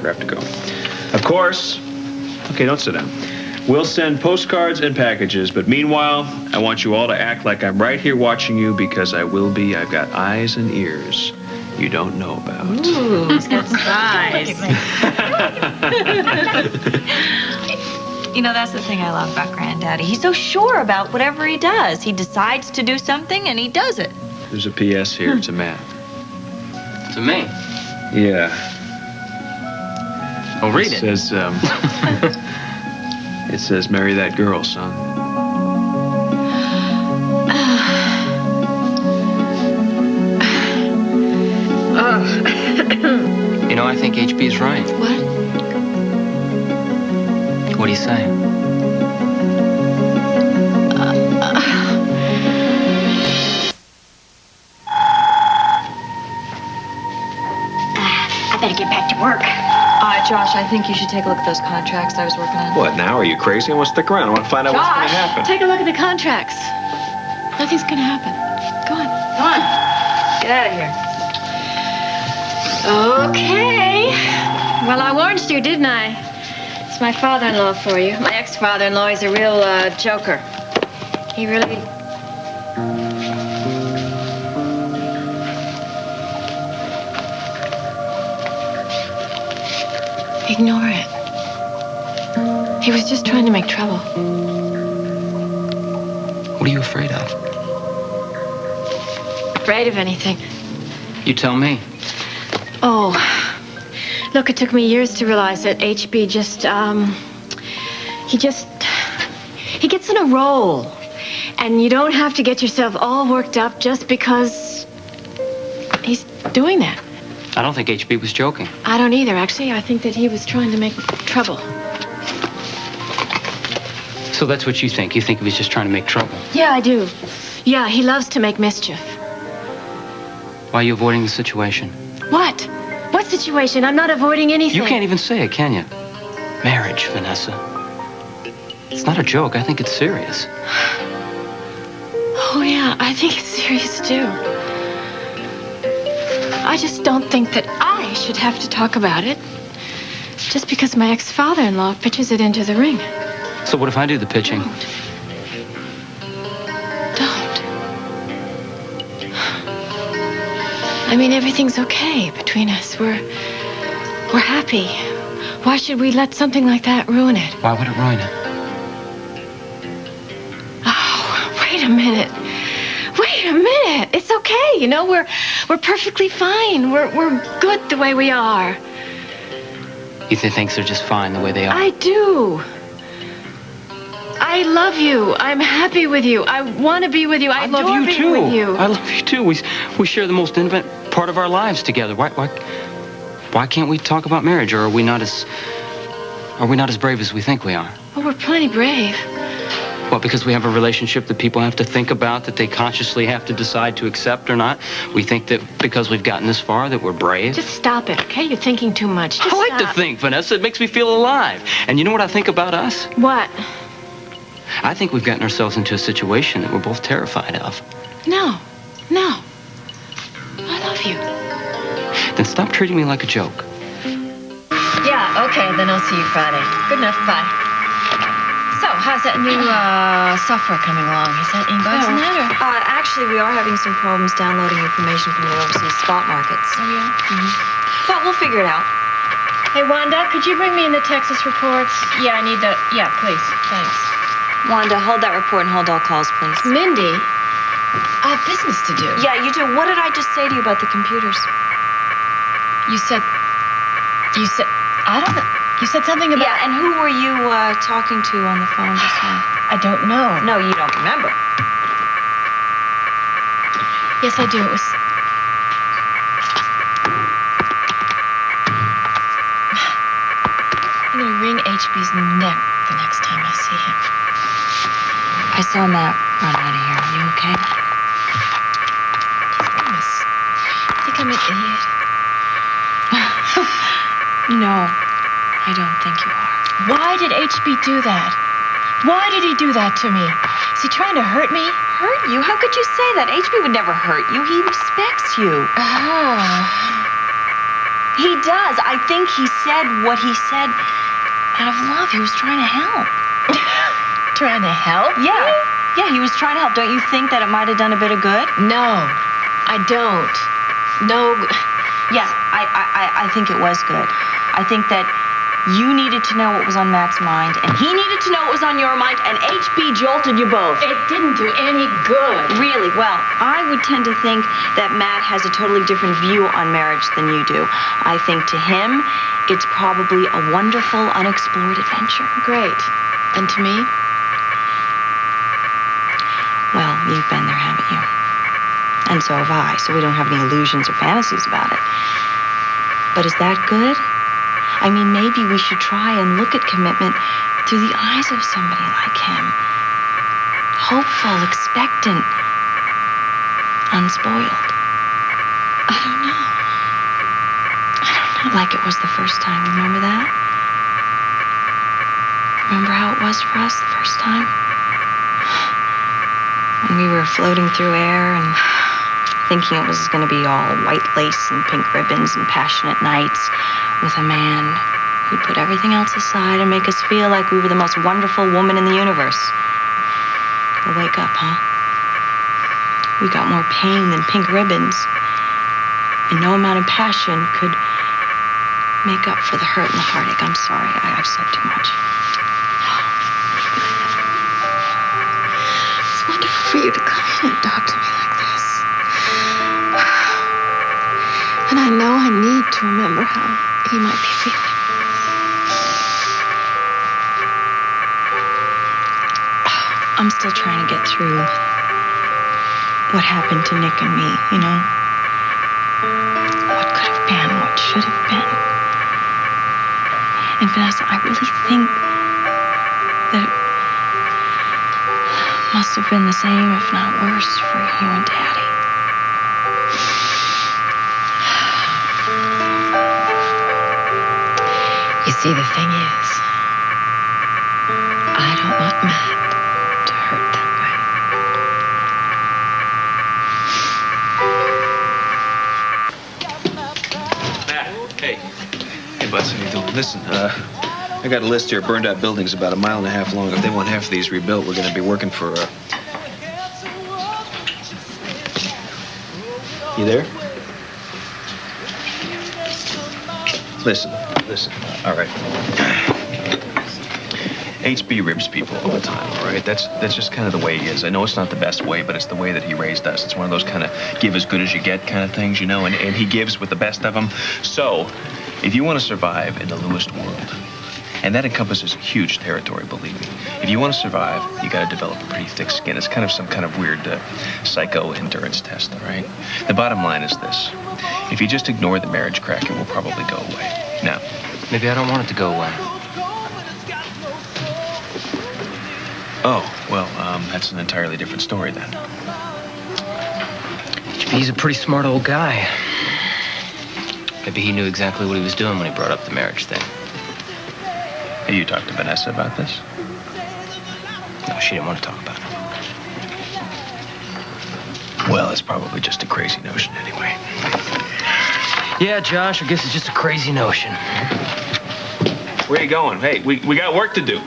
I have to go. Of course. Okay, don't sit down. We'll send postcards and packages, but meanwhile, I want you all to act like I'm right here watching you because I will be. I've got eyes and ears you don't know about. Ooh, he's got size. You know, that's the thing I love about Granddaddy. He's so sure about whatever he does. He decides to do something, and he does it. There's a P.S. here. It's a Matt. To me? Yeah. Oh, read it. Says, it says, marry that girl, son. You know, I think HB's right. What? What do you say? I better get back to work. Josh, I think you should take a look at those contracts I was working on. What, now? Are you crazy? I want to stick around. I want to find out what's going to happen. Take a look at the contracts. Nothing's gonna happen. Go on. Go on. Get out of here. Okay. Well, I warned you, didn't I? It's my father-in-law for you. My ex-father-in-law is a real joker. He really... Ignore it. He was just trying to make trouble. What are you afraid of? Afraid of anything. You tell me. Oh, look, it took me years to realize that HB just, he gets in a role. And you don't have to get yourself all worked up just because he's doing that. I don't think HB was joking. I don't either, actually. I think that he was trying to make trouble. So that's what you think? You think he was just trying to make trouble? Yeah, I do. Yeah, he loves to make mischief. Why are you avoiding the situation? What? What situation? I'm not avoiding anything. You can't even say it, can you? Marriage, Vanessa. It's not a joke. I think it's serious. Oh, yeah, I think it's serious, too. I just don't think that I should have to talk about it just because my ex-father-in-law pitches it into the ring. So what if I do the pitching? Don't. I mean, everything's okay between us. We're happy. Why should we let something like that ruin it? Why would it ruin it? Oh, wait a minute. Wait a minute. It's okay. You know, we're perfectly fine. We're good the way we are. You think things are just fine the way they are? I do. I love you. I'm happy with you. I want to be with you. I love adore you being too. with you. I love you too. We share the most intimate part of our lives together. Why can't we talk about marriage? Or are we not as brave as we think we are? Well, we're plenty brave. Well, because we have a relationship that people have to think about, that they consciously have to decide to accept or not. We think that because we've gotten this far that we're brave. Just stop it, okay? You're thinking too much. Just I like stop. to think, Vanessa. It makes me feel alive. And you know what I think about us? What? I think we've gotten ourselves into a situation that we're both terrified of. No. I love you. Then stop treating me like a joke. Yeah, okay, then I'll see you Friday. Good enough, bye. So, how's that new software coming along? Is that any bugs in that, or? Actually, we are having some problems downloading information from the overseas spot markets. Oh, yeah? Mm-hmm. But we'll figure it out. Hey, Wanda, could you bring me in the Texas reports? Yeah, I need the... Yeah, please. Thanks. Wanda, hold that report and hold all calls, please. Mindy, I have business to do. Yeah, you do. What did I just say to you about the computers? You said... I don't know. You said something about... Yeah, and who were you talking to on the phone just now? I don't know. No, you don't remember. Yes, I do. It was... I'm gonna wring HB's neck the next time I see him. I saw Matt run out of here. Are you okay? Thomas, you think I'm an idiot? No, I don't think you are. Why did HB do that? Why did he do that to me? Is he trying to hurt me? Hurt you? How could you say that? HB would never hurt you. He respects you. He does. I think he said what he said out of love. He was trying to help. Trying to help? Yeah. Yeah, he was trying to help. Don't you think that it might have done a bit of good? No, I don't. No. Yeah, I think it was good. I think that you needed to know what was on Matt's mind, and he needed to know what was on your mind, and HB jolted you both. It didn't do any good. Really? Well, I would tend to think that Matt has a totally different view on marriage than you do. I think to him, it's probably a wonderful, unexplored adventure. Great. And to me? Well, you've been there, haven't you? And so have I, so we don't have any illusions or fantasies about it. But is that good? I mean, maybe we should try and look at commitment through the eyes of somebody like him. Hopeful, expectant, unspoiled. I don't know. Like it was the first time. Remember that? Remember how it was for us the first time? When we were floating through air and thinking it was going to be all white lace and pink ribbons and passionate nights with a man who'd put everything else aside and make us feel like we were the most wonderful woman in the universe. We'll wake up, huh? We got more pain than pink ribbons. And no amount of passion could make up for the hurt and the heartache. I'm sorry, I've said too much. It's wonderful for you to come in and talk to me like this. And I know I need to remember how he might be feeling. I'm still trying to get through what happened to Nick and me, you know? What could have been, what should have been. And Vanessa, I really think that it must have been the same, if not worse, for you and Daddy. You see, the thing is, I don't want Matt to hurt that way. Matt, hey. Hey, Butts, how you doing? Listen, I got a list here of burned out buildings about 1.5 miles long. If they want half of these rebuilt, we're going to be working for, You there? Listen. All right. HB ribs people all the time, all right? That's just kind of the way he is. I know it's not the best way, but it's the way that he raised us. It's one of those kind of give as good as you get kind of things, you know, and he gives with the best of them. So, if you want to survive in the Lewis world, and that encompasses huge territory, believe me. If you want to survive, you got to develop a pretty thick skin. It's kind of some kind of weird psycho endurance test, all right? The bottom line is this. If you just ignore the marriage crack, it will probably go away. Now, Maybe I don't want it to go away. oh, well, that's an entirely different story then. He's a pretty smart old guy. Maybe he knew exactly what he was doing when he brought up the marriage thing. Hey, you talked to Vanessa about this? No, she didn't want to talk about it. Well, it's probably just a crazy notion anyway. Yeah, Josh, I guess it's just a crazy notion. Where are you going? Hey, we got work to do.